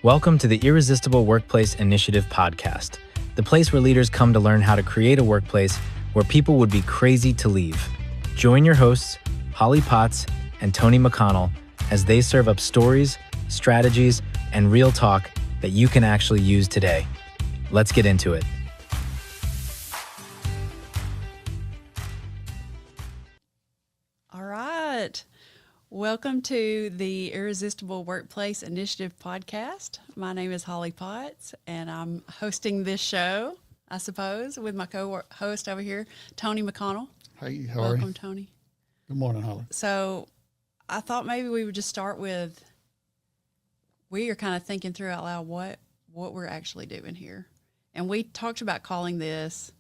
Welcome to the Irresistible Workplace Initiative podcast, the place where leaders come to learn how to create a workplace where people would be crazy to leave. Join your hosts, Holley Potts and Tony McConnell, as they serve up stories, strategies, and real talk that you can actually use today. Let's get into it. All right. Welcome to the Irresistible Workplace Initiative podcast. My name is Holley Potts, and I'm hosting this show, I suppose, with my co-host over here, Tony McConnell. Hey, how are you? Welcome, Tony. Good morning, Holley. So I thought maybe we would just start with, we are kind of thinking through out loud what we're actually doing here. And we talked about calling this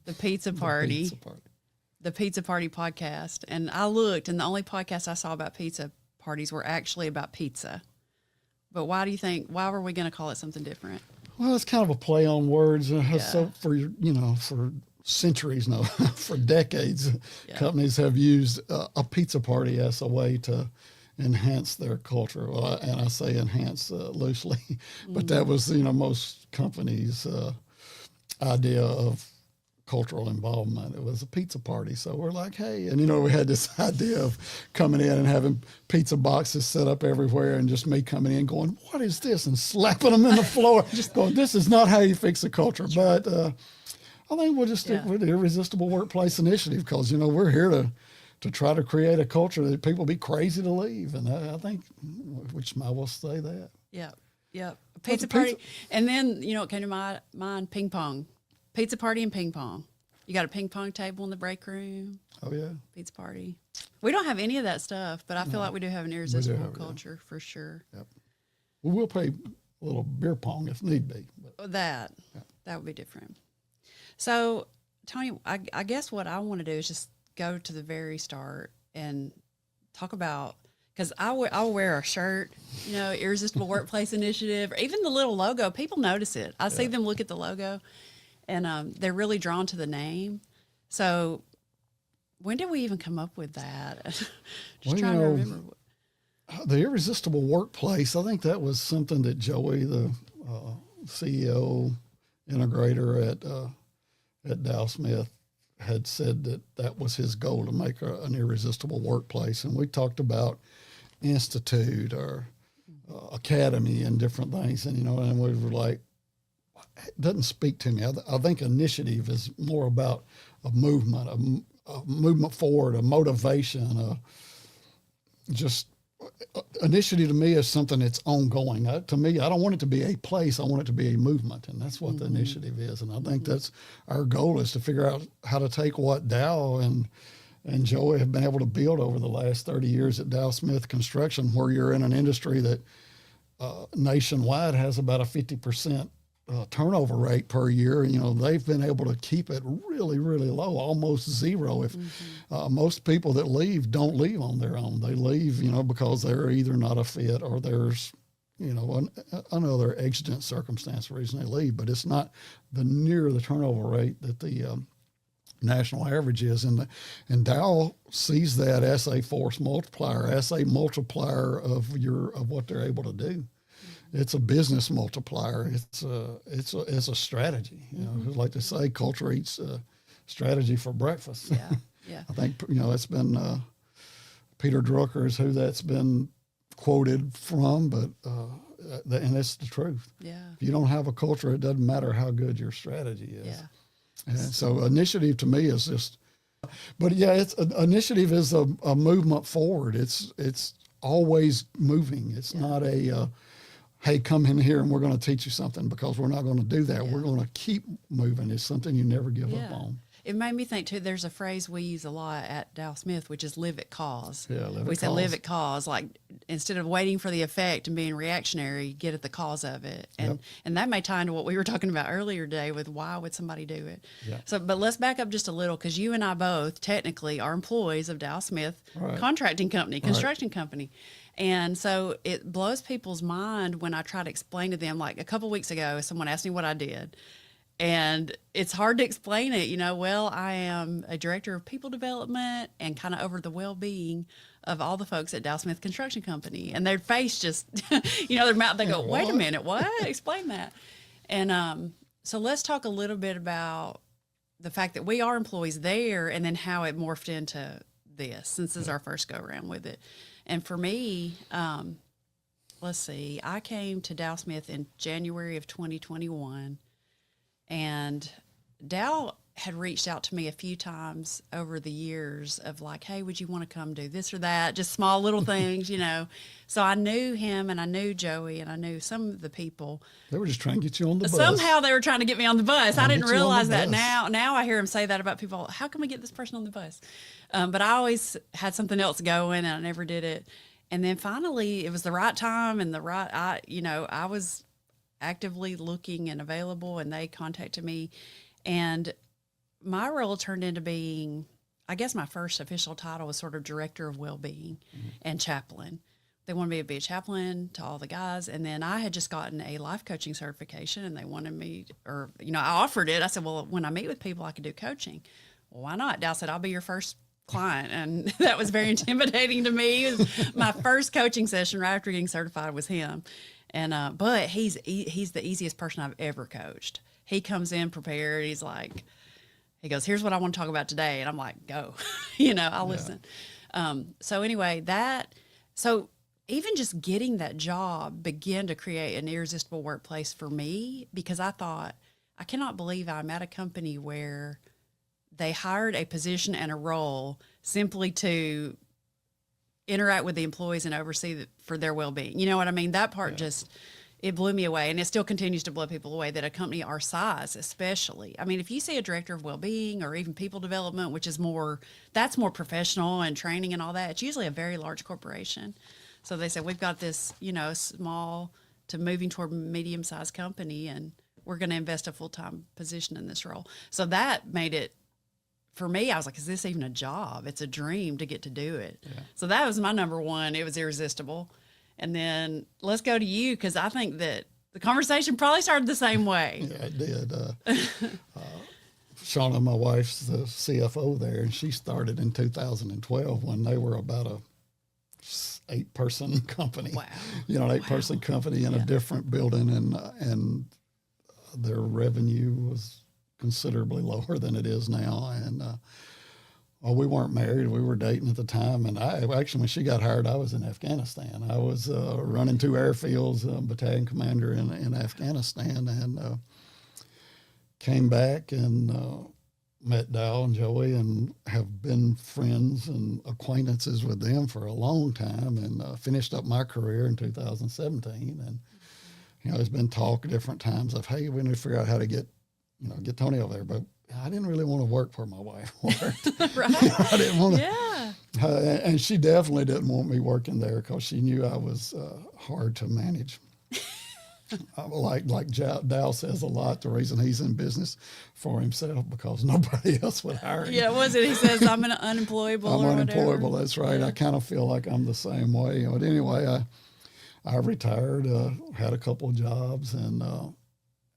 the Pizza Party. The Pizza Party podcast. And I looked, and the only podcasts I saw about pizza parties were actually about pizza. But why were we going to call it something different? Well, it's kind of a play on words. So for centuries, no, for decades, companies have used a pizza party as a way to enhance their culture. Well, and I say enhance loosely, but that was, most companies' idea of cultural involvement. It was a pizza party. So we're like, hey, and we had this idea of coming in and having pizza boxes set up everywhere and just me coming in going, what is this? And slapping them in the floor, just going, this is not how you fix a culture. But I think we'll just stick with the Irresistible Workplace Initiative because, we're here to try to create a culture that people be crazy to leave. And I think, which I will say that. Yeah. Pizza party. And then, it came to my mind, ping pong. Pizza party and ping pong. You got a ping pong table in the break room. Oh, yeah. Pizza party. We don't have any of that stuff, but I feel like we do have an irresistible culture for sure. Yep. Well, we'll play a little beer pong if need be. But, that would be different. So, Tony, I guess what I want to do is just go to the very start and talk about, because I'll wear a shirt, Irresistible Workplace Initiative, or even the little logo. People notice it. I see them look at the logo. And they're really drawn to the name. So when did we even come up with that? Trying to remember. The Irresistible Workplace, I think that was something that Joey, the CEO, integrator at Dow Smith, had said that was his goal, to make an irresistible workplace. And we talked about institute or academy and different things. And, and we were like, it doesn't speak to me. I think initiative is more about a movement forward, a motivation, initiative to me is something that's ongoing. To me, I don't want it to be a place. I want it to be a movement, and that's what the initiative is. And I think that's our goal, is to figure out how to take what Dow and Joey have been able to build over the last 30 years at Dow Smith Construction, where you're in an industry that nationwide has about a 50% turnover rate per year. They've been able to keep it really, really low, almost zero. If most people that leave don't leave on their own, they leave, because they're either not a fit or there's, another exigent circumstance reason they leave. But it's not near the turnover rate that the national average is, and Dow sees that as a force multiplier, as a multiplier of what they're able to do. It's a business multiplier. It's a strategy. I like to say, culture eats strategy for breakfast. Yeah. I think it's been Peter Drucker is who that's been quoted from, but and it's the truth. Yeah. If you don't have a culture, it doesn't matter how good your strategy is. Yeah. And so initiative to me is just, but initiative is a movement forward. It's always moving. It's not a hey, come in here and we're going to teach you something, because we're not going to do that. We're going to keep moving. It's something you never give up on. It made me think, too, there's a phrase we use a lot at Dow Smith, which is live at cause. Yeah, we say live at cause. Like, instead of waiting for the effect and being reactionary, get at the cause of it. And that may tie into what we were talking about earlier today with why would somebody do it. Yeah. So, but let's back up just a little, because you and I both technically are employees of Dow Smith Contracting Company, construction company. And so it blows people's mind when I try to explain to them. Like a couple weeks ago, someone asked me what I did. And it's hard to explain it. Well, I am a director of people development and kind of over the well-being of all the folks at Dow Smith Construction Company, and their face just, their mouth, they go, wait a minute, what? Explain that. And so let's talk a little bit about the fact that we are employees there, and then how it morphed into this, since this is our first go around with it. And for me, let's see, I came to Dow Smith in January of 2021, and Dow had reached out to me a few times over the years of like, hey, would you want to come do this or that? Just small little things, So I knew him, and I knew Joey, and I knew some of the people. They were just trying to get you on the bus. Somehow they were trying to get me on the bus. I didn't realize that now. Now I hear him say that about people. How can we get this person on the bus? But I always had something else going, and I never did it. And then finally, it was the right time and I was actively looking and available, and they contacted me. And my role turned into being, I guess my first official title was sort of director of well-being and chaplain. They wanted me to be a chaplain to all the guys. And then I had just gotten a life coaching certification, and they wanted me, I offered it. I said, well, when I meet with people, I can do coaching. Well, why not? Dow said, I'll be your first client. And that was very intimidating to me. It was my first coaching session right after getting certified was him. And, but he's the easiest person I've ever coached. He comes in prepared. He's like, he goes, here's what I want to talk about today. And I'm like, go, I'll listen. So anyway, so even just getting that job began to create an irresistible workplace for me, because I thought, I cannot believe I'm at a company where they hired a position and a role simply to interact with the employees and oversee for their well-being. You know what I mean? That part it blew me away, and it still continues to blow people away, that a company our size, especially. I mean, if you see a director of well-being or even people development, which is that's more professional and training and all that, it's usually a very large corporation. So they said, we've got this, small to moving toward medium-sized company, and we're going to invest a full-time position in this role. So that made it, for me, I was like, is this even a job? It's a dream to get to do it. Yeah. So that was my number one. It was irresistible. And then let's go to you, because I think that the conversation probably started the same way. Yeah, it did. Shauna, my wife's the CFO there, and she started in 2012 when they were about a 8-person company. Wow. An 8-person company in a different building, and their revenue was considerably lower than it is now. And we weren't married. We were dating at the time. And when she got hired, I was in Afghanistan. I was running 2 airfields, battalion commander in Afghanistan, and came back and met Dow and Joey, and have been friends and acquaintances with them for a long time, and finished up my career in 2017. And, there's been talk at different times of, hey, we need to figure out how to get Tony over there. But I didn't really want to work where my wife worked. Right. I didn't want to. Yeah. And she definitely didn't want me working there, because she knew I was hard to manage. Like Dow says a lot, the reason he's in business for himself, because nobody else would hire him. Yeah, was it? He says, I'm unemployable. I'm unemployable, whatever. that's right. Yeah. I kind of feel like I'm the same way. But anyway, I retired, had a couple of jobs, and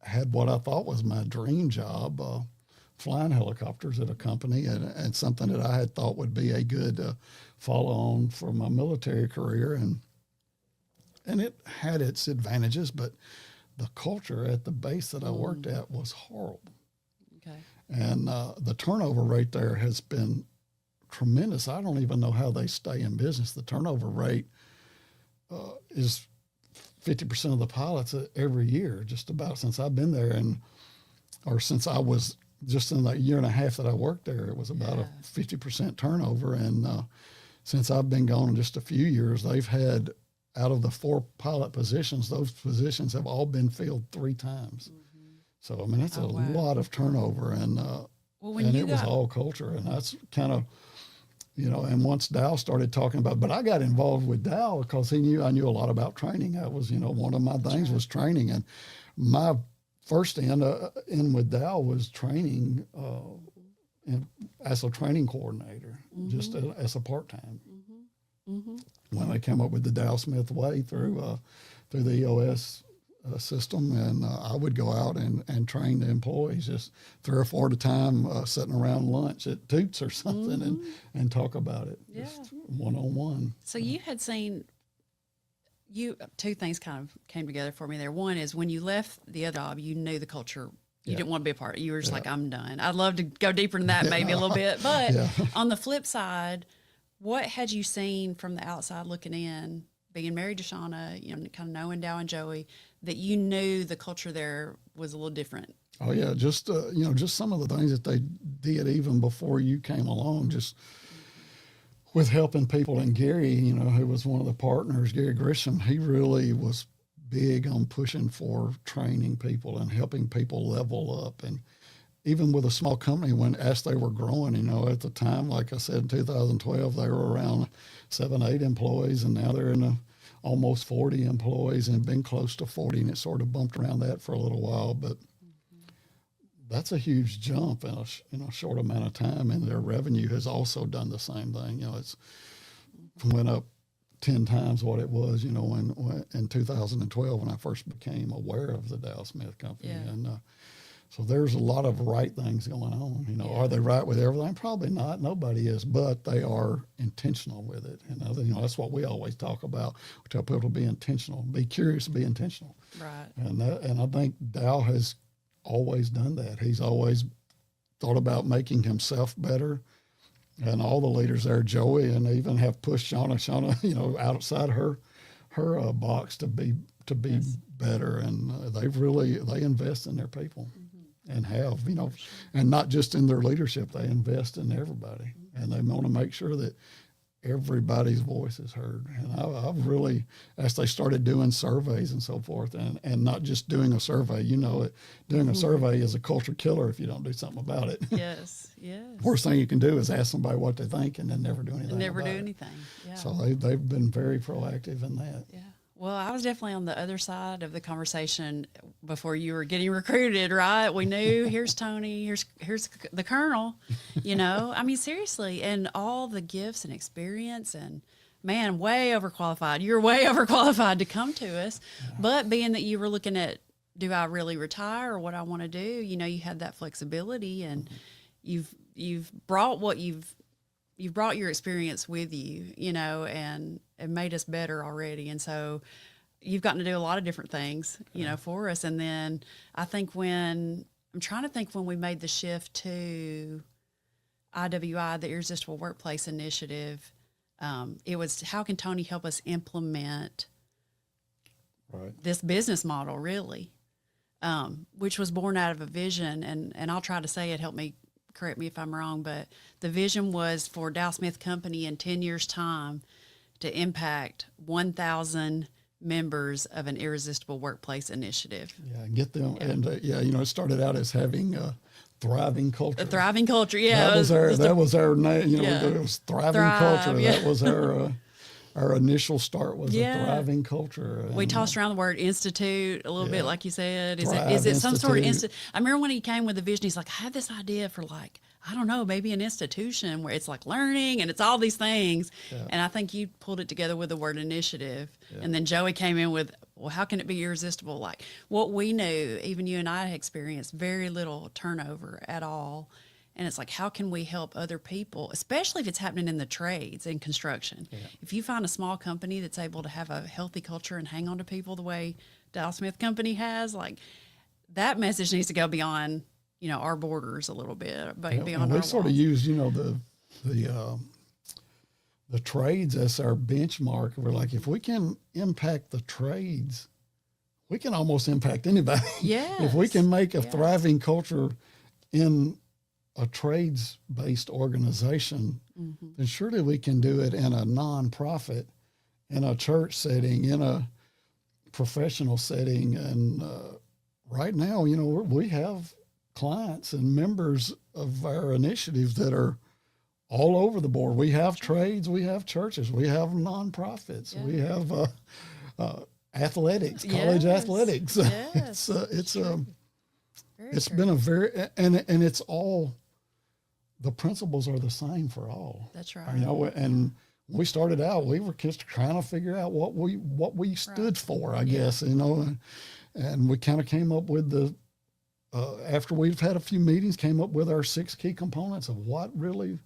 had what I thought was my dream job, flying helicopters at a company, and something that I had thought would be a good follow-on for my military career. And it had its advantages, but the culture at the base that I worked at was horrible. Okay. And the turnover rate there has been tremendous. I don't even know how they stay in business. The turnover rate is 50% of the pilots every year, just about, since I've been there, or since I was just in that year and a half that I worked there, it was about a 50% turnover. And since I've been gone in just a few years, they've had, out of the 4 pilot positions, those positions have all been filled 3 times. Mm-hmm. So, I mean, that's a lot of turnover, and it was all culture. And that's kind of, and once Dow started talking about, but I got involved with Dow because I knew a lot about training. I was, one of my things was training. And my first in with Dow was training as a training coordinator, just as a part-time. Mm-hmm. When they came up with the Dow Smith way through the EOS system, and I would go out and train the employees, just 3 or 4 at a time, sitting around lunch at Toots or something, and talk about it, just one-on-one. So you had seen, two things kind of came together for me there. One is when you left the other job, you knew the culture. You didn't want to be a part of it. You were just like, I'm done. I'd love to go deeper than that maybe a little bit. But on the flip side, what had you seen from the outside looking in, being married to Shauna, kind of knowing Dow and Joey, that you knew the culture there was a little different? Oh yeah, just just some of the things that they did even before you came along, just with helping people. And Gary, who was one of the partners, Gary Grisham, he really was big on pushing for training people and helping people level up. And even with a small company, as they were growing, at the time, like I said, in 2012, they were around 7, 8 employees, and now they're in almost 40 employees and been close to 40, and it sort of bumped around that for a little while. But that's a huge jump in a short amount of time, and their revenue has also done the same thing. It's went up 10 times what it was, in 2012 when I first became aware of the Dow Smith Company. Yeah. And so there's a lot of right things going on. Are they right with everything? Probably not. Nobody is, but they are intentional with it. And that's what we always talk about. We tell people to be intentional, be curious, be intentional. Right. And I think Dow has always done that. He's always thought about making himself better. And all the leaders there, Joey, and even have pushed Shauna, outside her box to be better. And they invest in their people, and have, and not just in their leadership, they invest in everybody, and they want to make sure that everybody's voice is heard. And I've really, as they started doing surveys and so forth, and not just doing a survey, doing a survey is a culture killer if you don't do something about it. Yes. Worst thing you can do is ask somebody what they think and then never do anything about it. Yeah. So they've been very proactive in that. Yeah. Well, I was definitely on the other side of the conversation before you were getting recruited, right? We knew here's Tony, here's the Colonel, I mean, seriously, and all the gifts and experience, and man, way overqualified. You're way overqualified to come to us. Yeah. But being that you were looking at, do I really retire or what I want to do? You had that flexibility, and you've brought what you've brought your experience with you, and it made us better already. And so you've gotten to do a lot of different things, for us. And then I think when we made the shift to IWI, the Irresistible Workplace Initiative, it was, how can Tony help us implement this business model, really, which was born out of a vision. And I'll try to say it, help me, correct me if I'm wrong, but the vision was for Dow Smith Company in 10 years' time to impact 1,000 members of an Irresistible Workplace Initiative. Yeah, get them. Yeah. And, it started out as having a thriving culture. A thriving culture, yeah. That was our name, it was thriving culture. Yeah. That was our initial start was a thriving culture. And we tossed around the word institute a little bit, like you said. Is it some sort of institute? I remember when he came with the vision, he's like, I have this idea for I don't know, maybe an institution where it's like learning and it's all these things. Yeah. And I think you pulled it together with the word initiative. Yeah. And then Joey came in with, well, how can it be irresistible? Like what we knew, even you and I had experienced very little turnover at all. And it's like, how can we help other people, especially if it's happening in the trades and construction? Yeah. If you find a small company that's able to have a healthy culture and hang on to people the way Dow Smith Company has, like that message needs to go beyond, our borders a little bit, but beyond our walls. We sort of use, the trades as our benchmark. We're like, if we can impact the trades, we can almost impact anybody. Yes. If we can make a thriving culture in a trades-based organization, then surely we can do it in a nonprofit, in a church setting, in a professional setting. And right now, we have clients and members of our initiative that are all over the board. We have trades, we have churches, we have nonprofits, we have athletics, college athletics. Yes. It's been a very, and it's all, the principles are the same for all. That's right. And when we started out, we were just trying to figure out what we stood for, I guess, And we kind of came up with after we've had a few meetings, came up with our 6 key components of what really,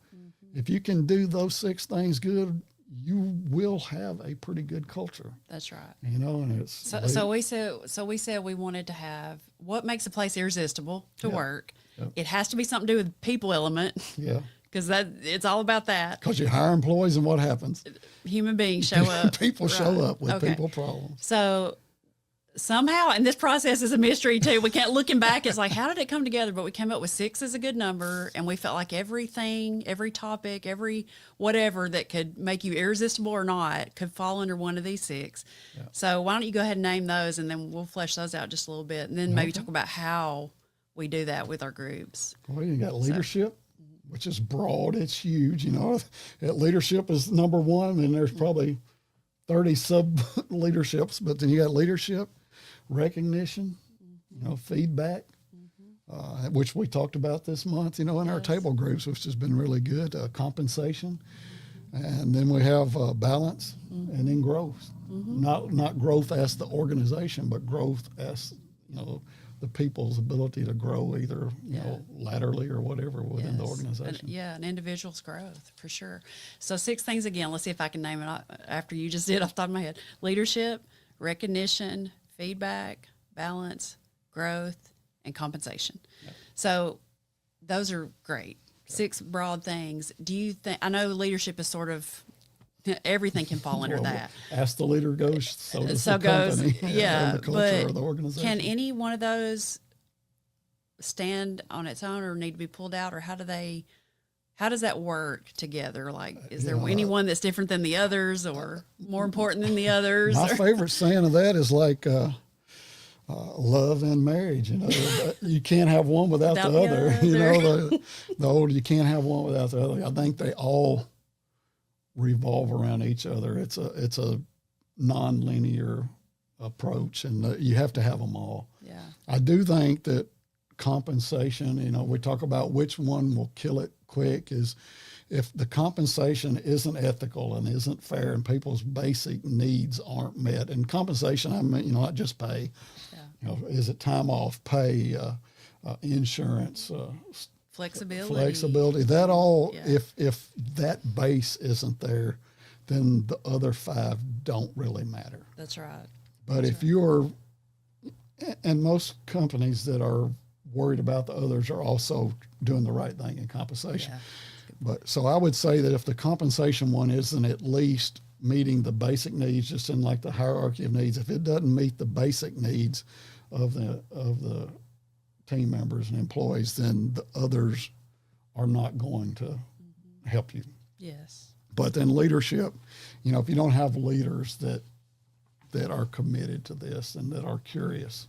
if you can do those 6 things good, you will have a pretty good culture. That's right. And it's so we said we wanted to have what makes a place irresistible to work. Yep. It has to be something to do with the people element. Yeah. Because it's all about that. Because you hire employees and what happens? Human beings show up. People show up with people problems. So somehow, and this process is a mystery too. We can't, looking back, it's like, how did it come together? But we came up with 6 as a good number, and we felt like everything, every topic, every whatever that could make you irresistible or not could fall under one of these 6. Yeah. So why don't you go ahead and name those, and then we'll flesh those out just a little bit, and then maybe talk about how we do that with our groups. Well, you got leadership, which is broad. It's huge. Leadership is number 1, and there's probably 30 sub leaderships, but then you got leadership, recognition, feedback, which we talked about this month, in our table groups, which has been really good, compensation. And then we have balance and then growth, not growth as the organization, but growth as, the people's ability to grow either, laterally or whatever within the organization. An individual's growth for sure. So 6 things again, let's see if I can name it after you just did off the top of my head. Leadership, recognition, feedback, balance, growth, and compensation. Yep. So those are great. Okay. 6 broad things. Do you think, I know leadership is sort of, everything can fall under that. As the leader goes, so does the company. Yeah, the culture of the organization. Can any one of those stand on its own or need to be pulled out, or how does that work together? Like, is there anyone that's different than the others or more important than the others? My favorite saying of that is like love and marriage. You can't have one without the other. The old, you can't have one without the other. I think they all revolve around each other. It's a non-linear approach, and you have to have them all. Yeah. I do think that compensation, we talk about which one will kill it quick, is if the compensation isn't ethical and isn't fair and people's basic needs aren't met. And compensation, I mean, not just pay. Yeah. Is it time off, pay, insurance, flexibility, that all, if that base isn't there, then the other 5 don't really matter. That's right. But if you're, and most companies that are worried about the others are also doing the right thing in compensation. Yeah. But so I would say that if the compensation one isn't at least meeting the basic needs, just in like the hierarchy of needs, if it doesn't meet the basic needs of the team members and employees, then the others are not going to help you. Yes. But then leadership, if you don't have leaders that are committed to this and that are curious,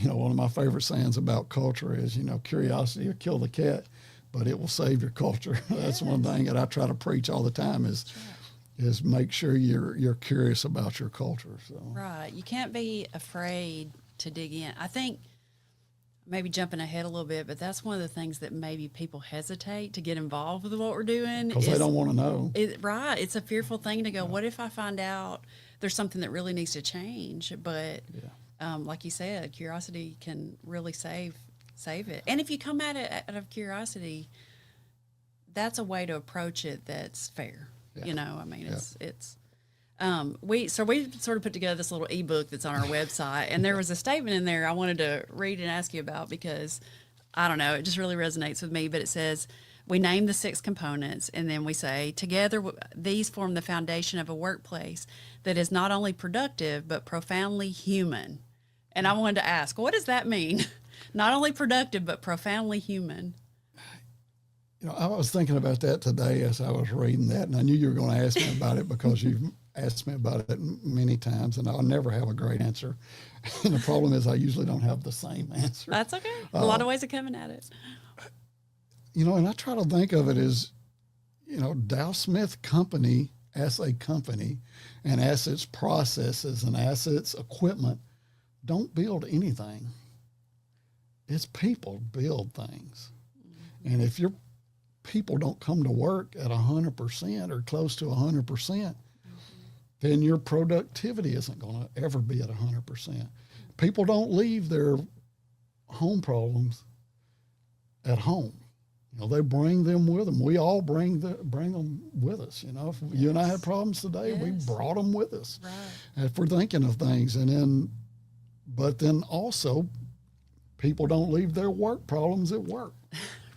one of my favorite sayings about culture is, curiosity will kill the cat, but it will save your culture. That's one thing that I try to preach all the time is make sure you're curious about your culture. So. Right. You can't be afraid to dig in. I think, maybe jumping ahead a little bit, but that's one of the things that maybe people hesitate to get involved with what we're doing. Because they don't want to know. Right. It's a fearful thing to go, what if I find out there's something that really needs to change? But like you said, curiosity can really save it. And if you come at it out of curiosity, that's a way to approach it that's fair. Yeah. It's we sort of put together this little ebook that's on our website, and there was a statement in there I wanted to read and ask you about because, I don't know, it just really resonates with me. But it says, we name the 6 components, and then we say, together these form the foundation of a workplace that is not only productive, but profoundly human. And I wanted to ask, what does that mean? Not only productive, but profoundly human. I was thinking about that today as I was reading that, and I knew you were going to ask me about it because you've asked me about it many times, and I'll never have a great answer. And the problem is I usually don't have the same answer. That's okay. A lot of ways of coming at it. And I try to think of it as, Dow Smith Company as a company and as its processes and as its equipment don't build anything. It's people build things. Mm-hmm. And if your people don't come to work at 100% or close to 100%, then your productivity isn't going to ever be at 100%. people don't leave their home problems at home. You know, they bring them with them. We all bring them with us. You know, if you and I had problems today, we brought them with us. Right. If we're thinking of things, but then also, people don't leave their work problems at work.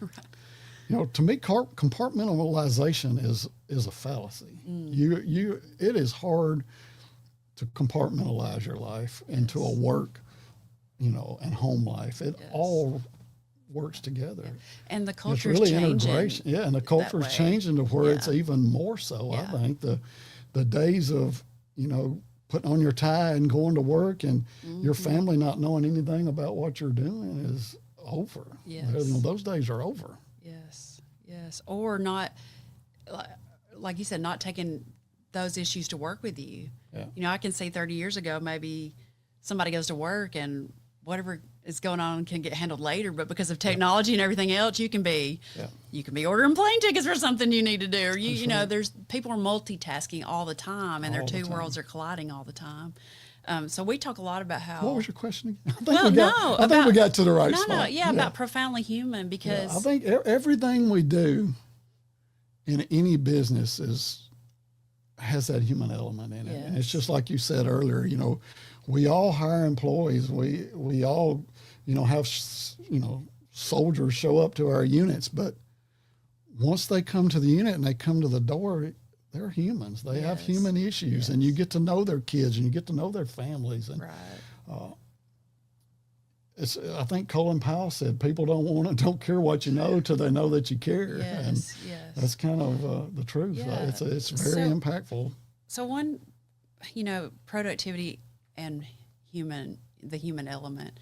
Right. You know, to me, compartmentalization is a fallacy. It is hard to compartmentalize your life into a work, you know, and home life. It all works together. Yeah. And the culture is really changing. Integration. Yeah, and the culture is changing to where it's even more so. I think the days of, you know, putting on your tie and going to work and your family not knowing anything about what you're doing is over. Yes. You know, those days are over. Yes. Or not, like you said, not taking those issues to work with you. Yeah. You know, I can see 30 years ago, maybe somebody goes to work and whatever is going on can get handled later, but because of technology and everything else, you can be ordering plane tickets for something you need to do, or you know, there's people are multitasking all the time, and their two worlds are colliding all the time. So we talk a lot about how. What was your question again? I think we got to the right spot. About profoundly human, because I think everything we do in any business has that human element in it. And it's just like you said earlier, you know, we all hire employees. We all, you know, have, you know, soldiers show up to our units, but once they come to the unit and they come to the door, they're humans. They have human issues, and you get to know their kids and you get to know their families. And I think Colin Powell said, people don't care what you know till they know that you care. And that's kind of the truth. Yeah. It's very impactful. So one, you know, productivity and the human element.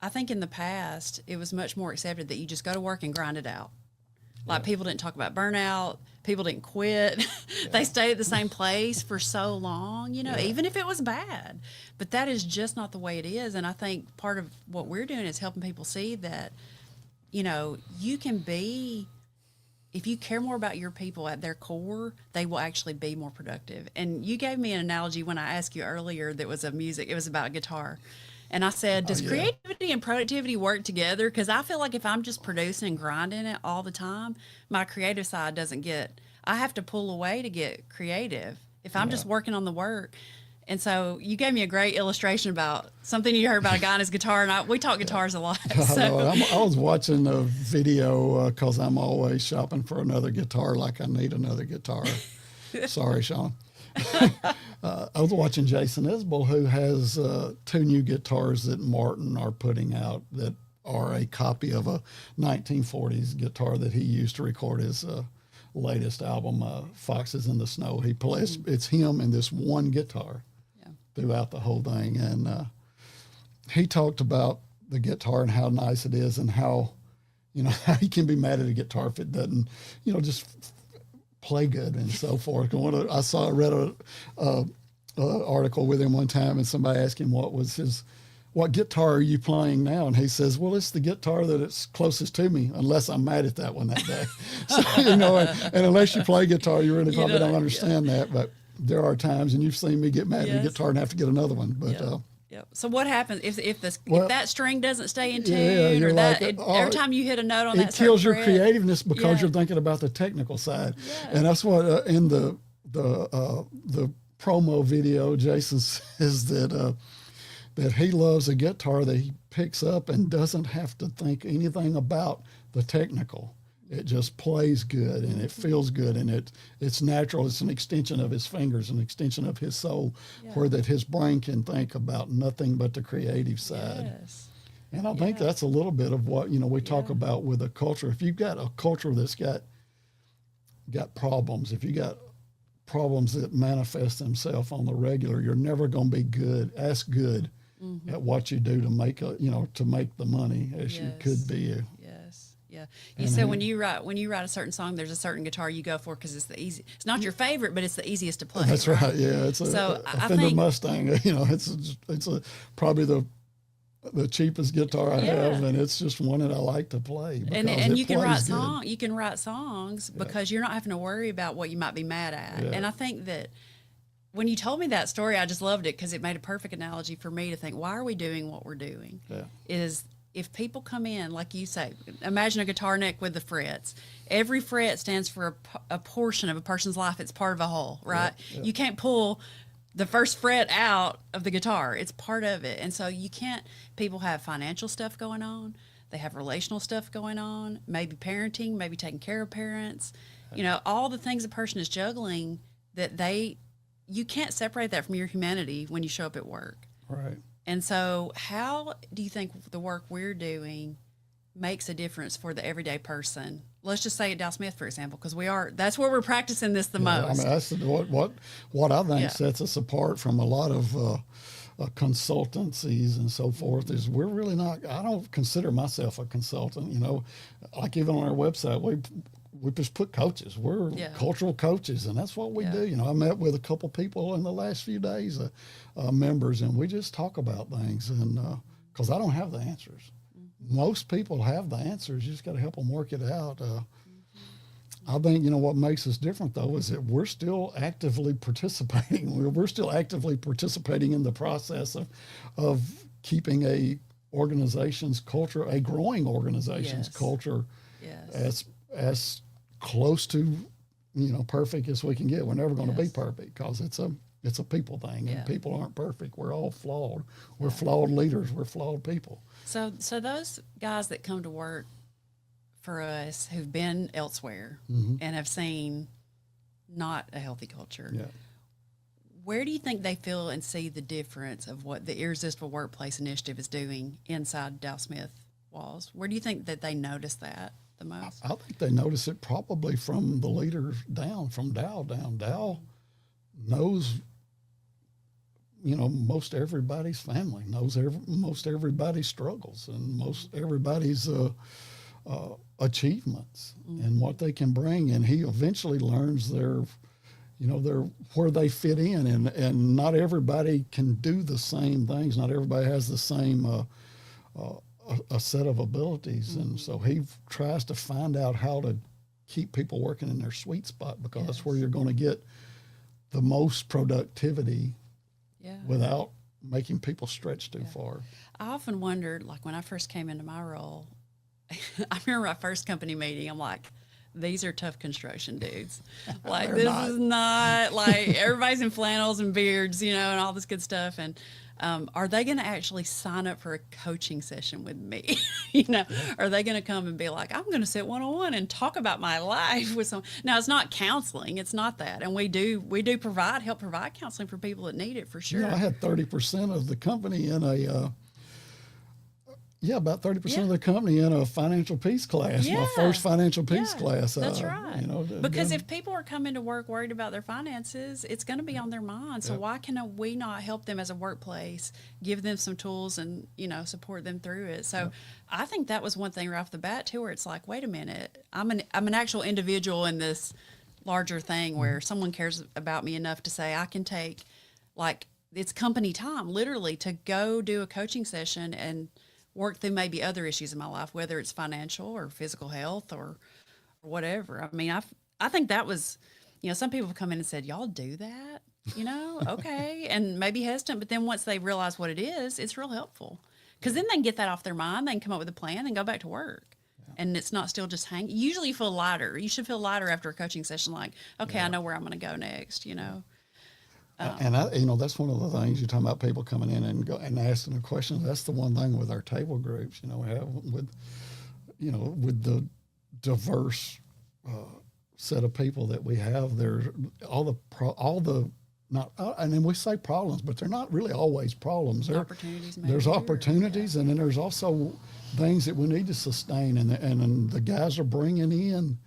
I think in the past, it was much more accepted that you just go to work and grind it out. Like people didn't talk about burnout. People didn't quit. They stayed at the same place for so long, you know, even if it was bad. But that is just not the way it is. And I think part of what we're doing is helping people see that, you know, you can be, if you care more about your people at their core, they will actually be more productive. And you gave me an analogy when I asked you earlier that was it was about guitar. And I said, does creativity and productivity work together? Because I feel like if I'm just producing and grinding it all the time, my creative side doesn't I have to pull away to get creative if I'm just working on the work. And so you gave me a great illustration about something you heard about a guy on his guitar, and we talk guitars a lot. So. I was watching a video because I'm always shopping for another guitar like I need another guitar. Sorry, Sean. I was watching Jason Isbell, who has two new guitars that Martin are putting out that are a copy of a 1940s guitar that he used to record his latest album, Foxes in the Snow. He plays, it's him and this one guitar throughout the whole thing. And he talked about the guitar and how nice it is and how, you know, how he can be mad at a guitar if it doesn't, you know, just play good and so forth. I read a article with him one time, and somebody asked him what guitar are you playing now? And he says, well, it's the guitar that it's closest to me, unless I'm mad at that one that day. So, you know, and unless you play guitar, you really probably don't understand that. But there are times, and you've seen me get mad at a guitar and have to get another one. But So what happens if that string doesn't stay in tune, or that every time you hit a note on that, it kills your creativeness because you're thinking about the technical side. And that's what in the promo video, Jason says that he loves a guitar that he picks up and doesn't have to think anything about the technical. It just plays good and it feels good, and it's natural. It's an extension of his fingers, an extension of his soul, where that his brain can think about nothing but the creative side. Yes. And I think that's a little bit of what, you know, we talk about with a culture. If you've got a culture that's got problems, if you got problems that manifest themselves on the regular, you're never going to be good at what you do to make to make the money as you could be. Yeah. You said when you write a certain song, there's a certain guitar you go for because it's the easy. It's not your favorite, but it's the easiest to play. That's right. Yeah, it's a Fender Mustang. You know, it's probably the cheapest guitar I have, and it's just one that I like to play. And you can write songs. You can write songs because you're not having to worry about what you might be mad at. Yeah. And I think that when you told me that story, I just loved it because it made a perfect analogy for me to think, why are we doing what we're doing? Yeah. Is if people come in, like you say, imagine a guitar neck with the frets. Every fret stands for a portion of a person's life. It's part of a whole, right? Yeah. You can't pull the first fret out of the guitar. It's part of it. And so you can't, people have financial stuff going on. They have relational stuff going on, maybe parenting, maybe taking care of parents, all the things a person is juggling that you can't separate that from your humanity when you show up at work. Right. And so how do you think the work we're doing makes a difference for the everyday person? Let's just say at Dow Smith, for example, because that's where we're practicing this the most. I mean, that's what I think sets us apart from a lot of consultancies and so forth is we're really not, I don't consider myself a consultant, like even on our website, we just put coaches. We're cultural coaches, and that's what we do. I met with a couple people in the last few days, members, and we just talk about things. And because I don't have the answers, most people have the answers. You just got to help them work it out. I think what makes us different though is that we're still actively participating. We're still actively participating in the process of keeping a organization's culture, a growing organization's culture, as close to perfect as we can get. We're never going to be perfect because it's a people thing, and people aren't perfect. We're all flawed. We're flawed leaders. We're flawed people. So those guys that come to work for us who've been elsewhere and have seen not a healthy culture, where do you think they feel and see the difference of what the Irresistible Workplace Initiative is doing inside Dow Smith walls? Where do you think that they notice that the most? I think they notice it probably from the leaders down, from Dow down. Dow knows, most everybody's family, knows most everybody's struggles and most everybody's achievements and what they can bring. And he eventually learns their where they fit in. And not everybody can do the same things. Not everybody has the same a set of abilities. And so he tries to find out how to keep people working in their sweet spot, because that's where you're going to get the most productivity without making people stretch too far. I often wondered, like when I first came into my role, I remember my first company meeting, I'm like, these are tough construction dudes. Like, this is not like everybody's in flannels and beards, and all this good stuff. And are they going to actually sign up for a coaching session with me? Are they going to come and be like, I'm going to sit one-on-one and talk about my life with someone? Now, it's not counseling. It's not that. And we do help provide counseling for people that need it, for sure. I had 30% of the company in about 30% of the company in a financial peace class, my first financial peace class. That's right. Because if people are coming to work worried about their finances, it's going to be on their mind. So why can we not help them as a workplace, give them some tools and, support them through it? So I think that was one thing right off the bat too, where it's like, wait a minute, I'm an actual individual in this larger thing where someone cares about me enough to say I can take, like, it's company time literally to go do a coaching session and work through maybe other issues in my life, whether it's financial or physical health or whatever. I mean, I think that was, some people have come in and said, y'all do that, okay. And maybe hesitant, but then once they realize what it is, it's real helpful. Because then they can get that off their mind. They can come up with a plan and go back to work. And it's not still just hanging. Usually you feel lighter. You should feel lighter after a coaching session, like, okay, I know where I'm going to go next, And that's one of the things you're talking about, people coming in and asking the questions. That's the one thing with our table groups, we have with the diverse set of people that we have. There's and then we say problems, but they're not really always problems. There's opportunities, and then there's also things that we need to sustain, and the guys are bringing in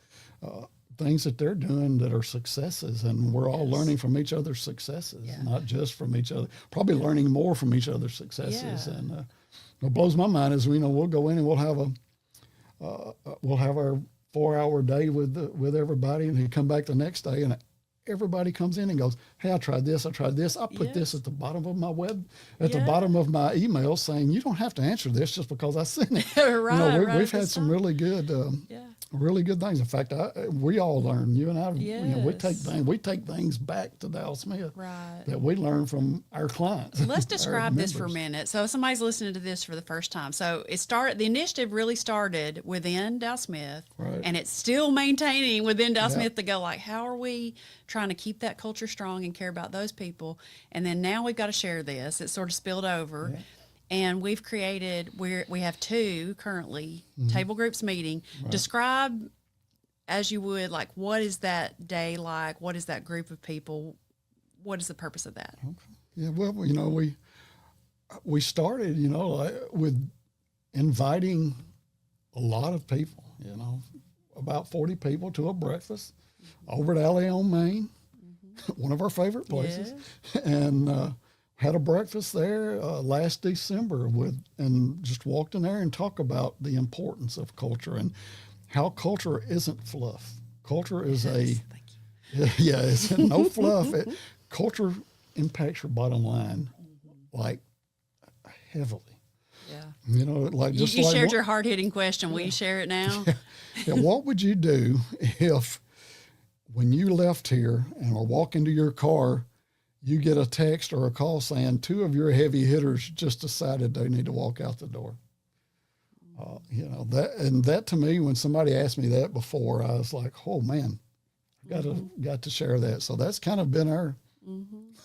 things that they're doing that are successes, and we're all learning from each other's successes, not just from each other, probably learning more from each other's successes. And what blows my mind is, we'll go in and we'll have our 4-hour day with everybody, and we come back the next day, and everybody comes in and goes, hey, I tried this. I put this at the bottom of my the bottom of my email saying, you don't have to answer this just because I sent it. Right, we've had some really good, really good things. In fact, we all learn. You and I, we take things back to Dow Smith that we learn from our clients. So let's describe this for a minute. So somebody's listening to this for the first time. So the initiative really started within Dow Smith, and it's still maintaining within Dow Smith to go like, how are we trying to keep that culture strong and care about those people? And then now we've got to share this. It's sort of spilled over. Yeah. And we've created, we have 2 currently table groups meeting. Describe as you would, like, what is that day like? What is that group of people? What is the purpose of that? Okay. Yeah, well, we started, with inviting a lot of people, about 40 people to a breakfast over at Holley on Main, one of our favorite places. Yeah. And had a breakfast there last December and just walked in there and talked about the importance of culture and how culture isn't fluff. Culture is it's no fluff. Culture impacts your bottom line like heavily. Yeah. Like just you shared your hard-hitting question. Will you share it now? What would you do if when you left here and were walking to your car, you get a text or a call saying 2 of your heavy hitters just decided they need to walk out the door? That to me, when somebody asked me that before, I was like, oh man, I got to share that. So that's kind of been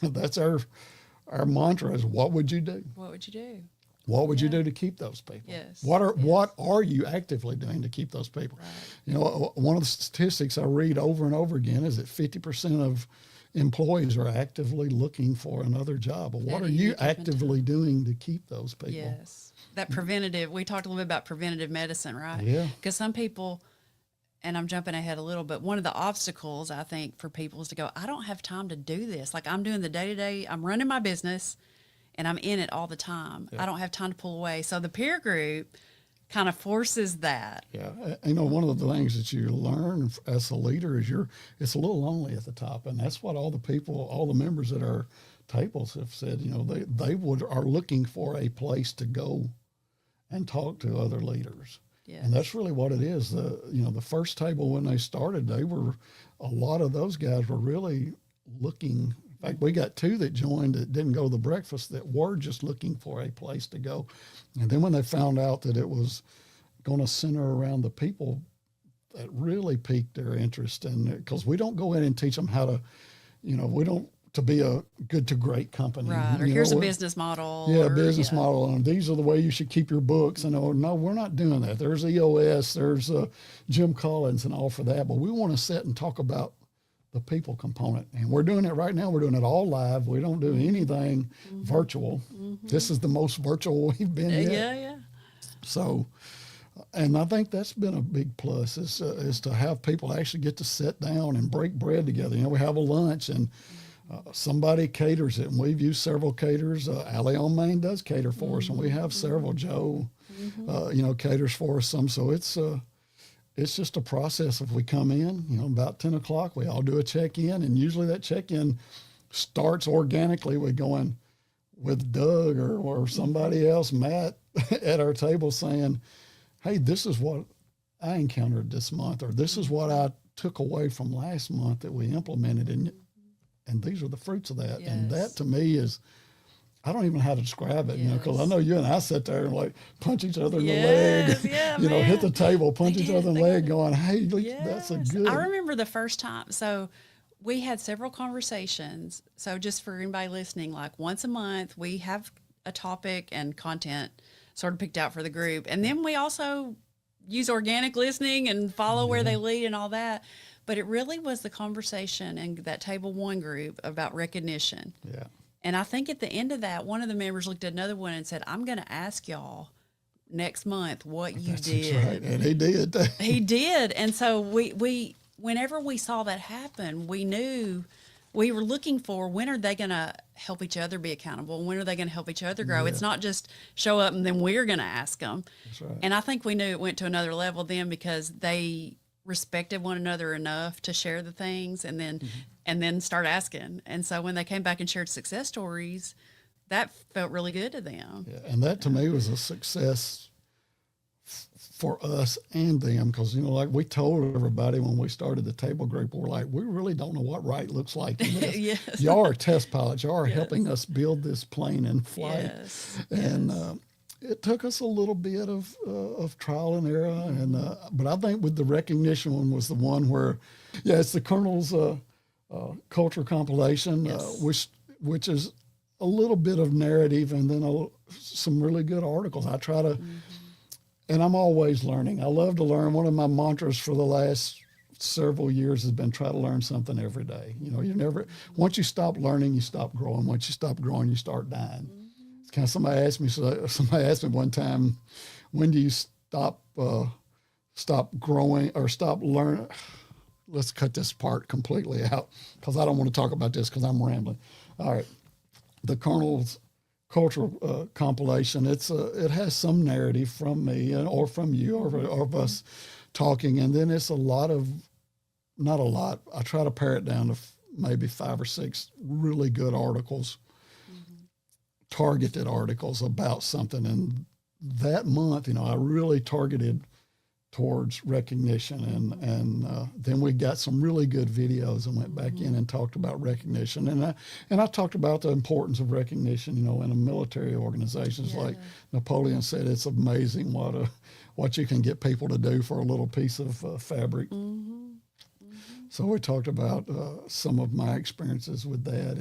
that's our mantra is, what would you do? What would you do? What would you do to keep those people? Yes. What are you actively doing to keep those people? Right. One of the statistics I read over and over again is that 50% of employees are actively looking for another job. Well, what are you actively doing to keep those people? Yes. That preventative, we talked a little bit about preventative medicine, right? Yeah. Because some people, and I'm jumping ahead a little, but one of the obstacles I think for people is to go, I don't have time to do this. Like, I'm doing the day-to-day, I'm running my business and I'm in it all the time. Yeah. I don't have time to pull away. So the peer group kind of forces that. Yeah. One of the things that you learn as a leader is it's a little lonely at the top. And that's what all the members at our tables have said, they are looking for a place to go and talk to other leaders. Yes. And that's really what it is. The first table when they started, a lot of those guys were really looking. In fact, we got 2 that joined that didn't go to the breakfast that were just looking for a place to go. And then when they found out that it was going to center around the people, that really piqued their interest. And because we don't go in and teach them how to, we don't, to be a good to great company. Right. Or here's a business model. Yeah, business model. And these are the way you should keep your books. And no, we're not doing that. There's EOS, there's Jim Collins and all for that. But we want to sit and talk about the people component. And we're doing it right now. We're doing it all live. We don't do anything virtual. Mm-hmm. This is the most virtual we've been yet. Yeah. So, and I think that's been a big plus is to have people actually get to sit down and break bread together. We have a lunch and somebody caters it, and we've used several caterers. Holley on Main does cater for us, and we have several. Joe, caters for us some. So it's just a process. If we come in, about 10 o'clock, we all do a check-in, and usually that check-in starts organically with going with Doug or somebody else, Matt, at our table saying, hey, this is what I encountered this month, or this is what I took away from last month that we implemented, and these are the fruits of that. Yes. And that to me is, I don't even know how to describe it, because I know you and I sit there and like punch each other in the leg, hit the table, punch each other in the leg going, hey, that's a good. I remember the first time. So we had several conversations. So just for anybody listening, like once a month, we have a topic and content sort of picked out for the group. And then we also use organic listening and follow where they lead and all that. But it really was the conversation in that table 1 group about recognition. Yeah. And I think at the end of that, one of the members looked at another one and said, I'm going to ask y'all next month what you did. That's right. And he did. He did. And so we whenever we saw that happen, we knew we were looking for, when are they going to help each other be accountable? When are they going to help each other grow? Yeah. It's not just show up and then we're going to ask them. That's right. And I think we knew it went to another level then because they respected one another enough to share the things and then start asking. And so when they came back and shared success stories, that felt really good to them. Yeah, and that to me was a success for us and them, because, you know, like we told everybody when we started the table group, we're like, we really don't know what right looks like in this. Yes. Y'all are test pilots. Y'all are Yes. helping us build this plane in flight. Yes. And it took us a little bit of trial and error. And but I think with the recognition one was the one where, it's the Colonel's culture compilation, Yes. which is a little bit of narrative and then some really good articles. I try to, and I'm always learning. I love to learn. One of my mantras for the last several years has been try to learn something every day. You know, once you stop learning, you stop growing. Once you stop growing, you start dying. It's kind of, somebody asked me one time, when do you stop growing or stop learning? Let's cut this part completely out because I don't want to talk about this because I'm rambling. All right. The Colonel's cultural compilation, it has some narrative from me or from you or of us talking, and then it's not a lot. I try to pare it down to maybe 5 or 6 really good articles, targeted articles about something. And that month, you know, I really targeted towards recognition, and then we got some really good videos and went back in and talked about recognition, and I talked about the importance of recognition, you know, in a military organizations. Like Napoleon said, it's amazing what you can get people to do for a little piece of fabric. So we talked about some of my experiences with that,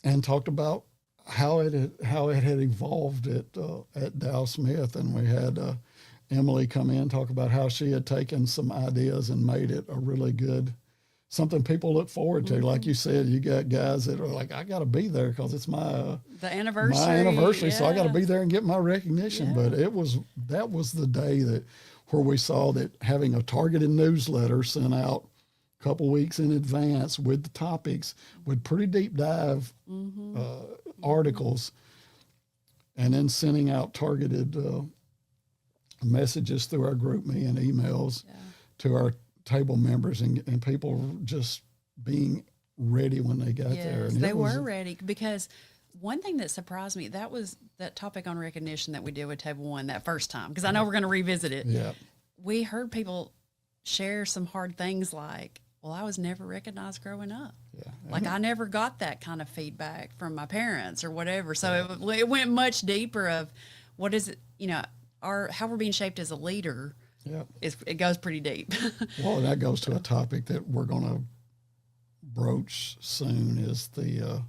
and talked about how it had evolved at Dow Smith, and we had Emily come in, talk about how she had taken some ideas and made it a really good, something people look forward to. Like you said, you got guys that are like, I got to be there because it's the anniversary, so I got to be there and get my recognition. But that was the day where we saw that having a targeted newsletter sent out a couple weeks in advance with the topics, with pretty deep dive articles, and then sending out targeted messages through our group me and emails to our table members, and people just being ready when they got there. And they were ready, because one thing that surprised me, that was that topic on recognition that we did with Table 1 that first time, because I know we're going to revisit it. Yeah. We heard people share some hard things like, well, I was never recognized growing up. Yeah. Like I never got that kind of feedback from my parents or whatever. So it went much deeper of what is it, you know, how we're being shaped as a leader. Yeah, it goes pretty deep. Well, and that goes to a topic that we're going to broach soon is the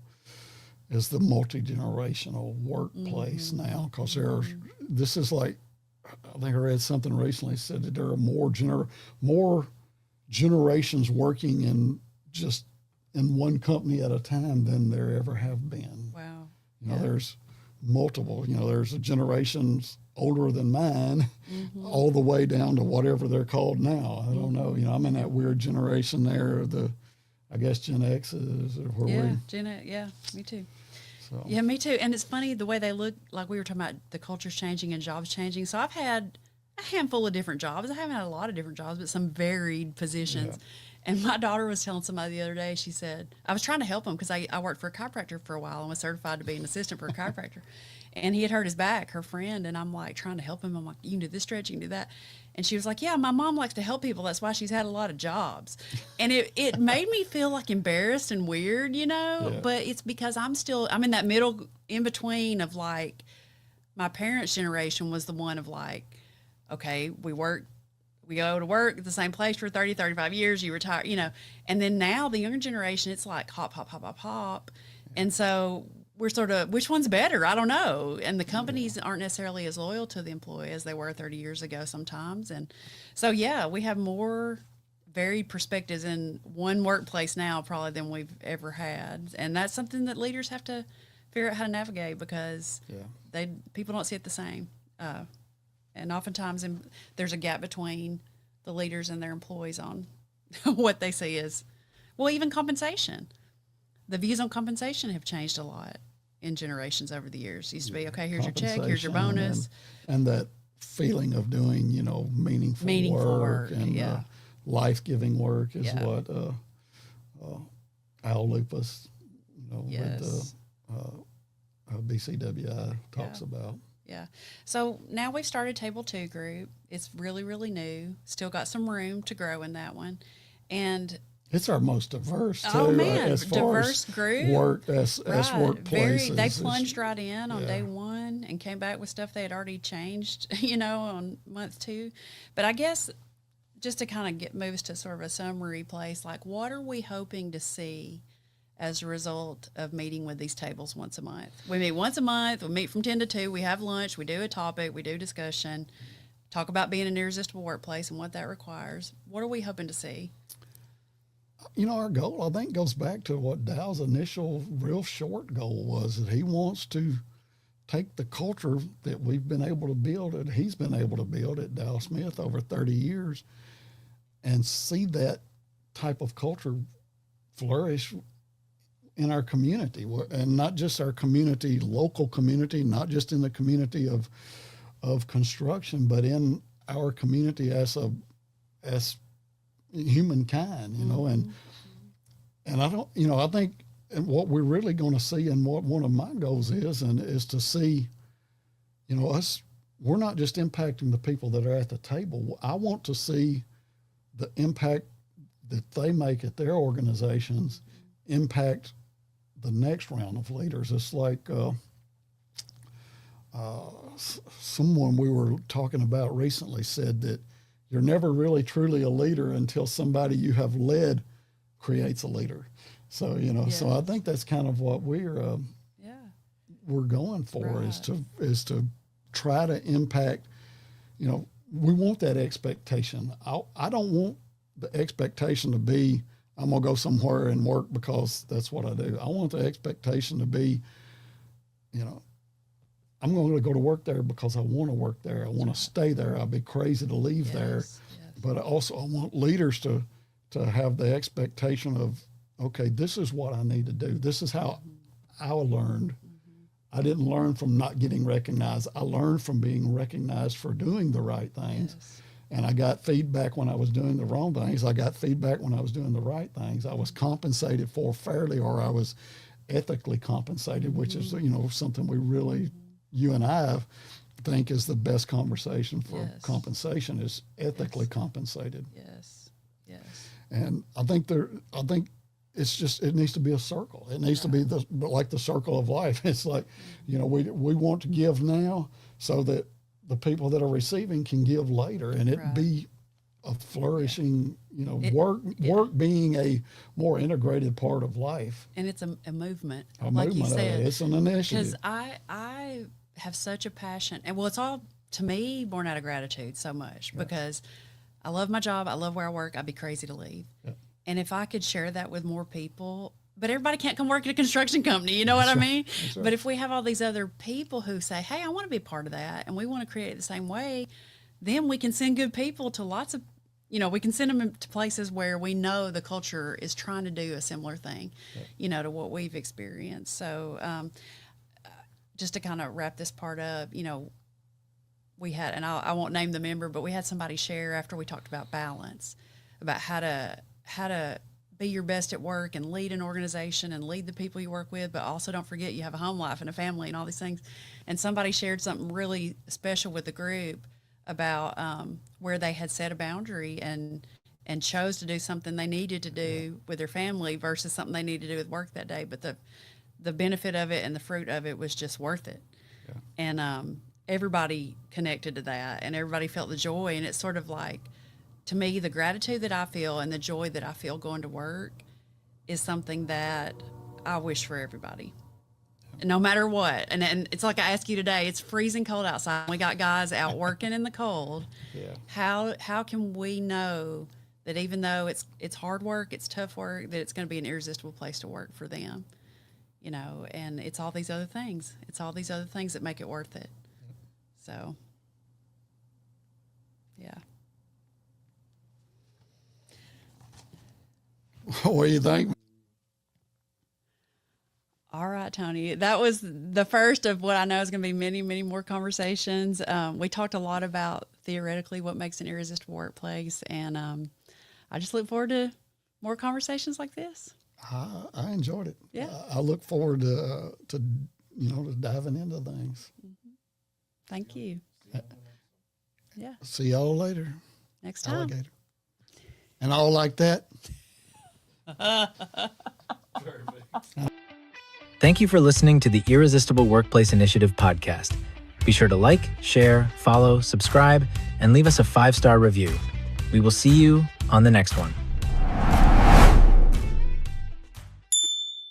multi-generational workplace now, because this is like, I think I read something recently said that there are more generations working in one company at a time than there ever have been. Wow. You know, there's multiple, you know, there's generations older than mine, all the way down to whatever they're called now. I don't know. You know, I'm in that weird generation there, I guess Gen X is where Gen X, me too. So. Yeah, me too. And it's funny the way they look, like we were talking about the culture's changing and jobs changing. So I've had a handful of different jobs. I haven't had a lot of different jobs, but some varied positions. Yeah. And my daughter was telling somebody the other day, she said, I was trying to help him because I worked for a chiropractor for a while and was certified to be an assistant for a chiropractor. And he had hurt his back, her friend, and I'm like trying to help him. I'm like, you can do this stretch, you can do that. And she was like, yeah, my mom likes to help people. That's why she's had a lot of jobs. And it made me feel like embarrassed and weird, you know, but it's because I'm in that middle in between of like, my parents' generation was the one of like, okay, we go to work at the same place for 30, 35 years, you retire, you know. And then now the younger generation, it's like hop, hop, hop, hop, hop. And so we're sort of, which one's better? I don't know. And the companies aren't necessarily as loyal to the employee as they were 30 years ago sometimes. And so, we have more varied perspectives in one workplace now probably than we've ever had. And that's something that leaders have to figure out how to navigate, because people don't see it the same. And oftentimes there's a gap between the leaders and their employees on what they see as, well, even compensation. The views on compensation have changed a lot in generations over the years. It used to be, okay, here's your check, here's your bonus. And that feeling of doing, meaningful work and life-giving work is what Al Lupus, with BCWI talks about. Yeah. So now we've started Table 2 group. It's really, really new. Still got some room to grow in that one. And it's our most diverse, too. Oh, man. As far diverse as group. Work, as workplaces. They plunged right in on day one and came back with stuff they had already changed, on month 2. But I guess just to kind of move us to sort of a summary place, like what are we hoping to see as a result of meeting with these tables once a month? We meet once a month. We meet from 10 to 2. We have lunch. We do a topic. We do discussion. Talk about being an irresistible workplace and what that requires. What are we hoping to see? Our goal, I think, goes back to what Dow's initial real short goal was, that he wants to take the culture that we've been able to build, and he's been able to build at Dow Smith over 30 years, and see that type of culture flourish in our community, and not just our community, local community, not just in the community of construction, but in our community as humankind, and I don't, I think, and what we're really going to see, and what one of my goals is to see, us, we're not just impacting the people that are at the table. I want to see the impact that they make at their organizations impact the next round of leaders. It's like someone we were talking about recently said that you're never really truly a leader until somebody you have led creates a leader. So, so I think that's kind of what we're going for, right, is to try to impact, we want that expectation. I don't want the expectation to be, I'm going to go somewhere and work because that's what I do. I want the expectation to be, I'm going to go to work there because I want to work there. I want to stay there. I'd be crazy to leave there. Yes. But also I want leaders to have the expectation of, okay, this is what I need to do. This is how I learned. I didn't learn from not getting recognized. I learned from being recognized for doing the right things. Yes. And I got feedback when I was doing the wrong things. I got feedback when I was doing the right things. I was compensated for fairly, or I was ethically compensated, which is, something we really, you and I think is the best conversation for compensation, is ethically compensated. Yes. And I think it's just, it needs to be a circle. It needs to be like the circle of life. It's like, we want to give now so that the people that are receiving can give later, and it be a flourishing, work being a more integrated part of life. And it's a movement, like you said. It's an initiative. Because I have such a passion, and it's all, to me, born out of gratitude so much, because I love my job. I love where I work. I'd be crazy to leave. Yeah. And if I could share that with more people, but everybody can't come work at a construction company, you know what I mean? Right. But if we have all these other people who say, hey, I want to be a part of that, and we want to create it the same way, then we can send good people to lots of, we can send them to places where we know the culture is trying to do a similar thing, to what we've experienced. So just to kind of wrap this part up, we had, and I won't name the member, but we had somebody share after we talked about balance, about how to be your best at work and lead an organization and lead the people you work with, but also don't forget you have a home life and a family and all these things. And somebody shared something really special with the group about where they had set a boundary and chose to do something they needed to do with their family versus something they needed to do with work that day. But the benefit of it and the fruit of it was just worth it. Yeah. And everybody connected to that, and everybody felt the joy. And it's sort of like, to me, the gratitude that I feel and the joy that I feel going to work is something that I wish for everybody, no matter what. And it's like I ask you today, it's freezing cold outside. We got guys out working in the cold. Yeah. How can we know that even though it's hard work, it's tough work, that it's going to be an irresistible place to work for them? And it's all these other things. It's all these other things that make it worth it. So, yeah. What do you think? All right, Tony. That was the first of what I know is going to be many, many more conversations. We talked a lot about theoretically what makes an irresistible workplace, and I just look forward to more conversations like this. I enjoyed it. Yeah. I look forward to to diving into things. Mm-hmm. Thank you. Yeah. See y'all later. Next time. Alligator. And all like that. Thank you for listening to the Irresistible Workplace Initiative podcast. Be sure to like, share, follow, subscribe, and leave us a 5-star review. We will see you on the next one.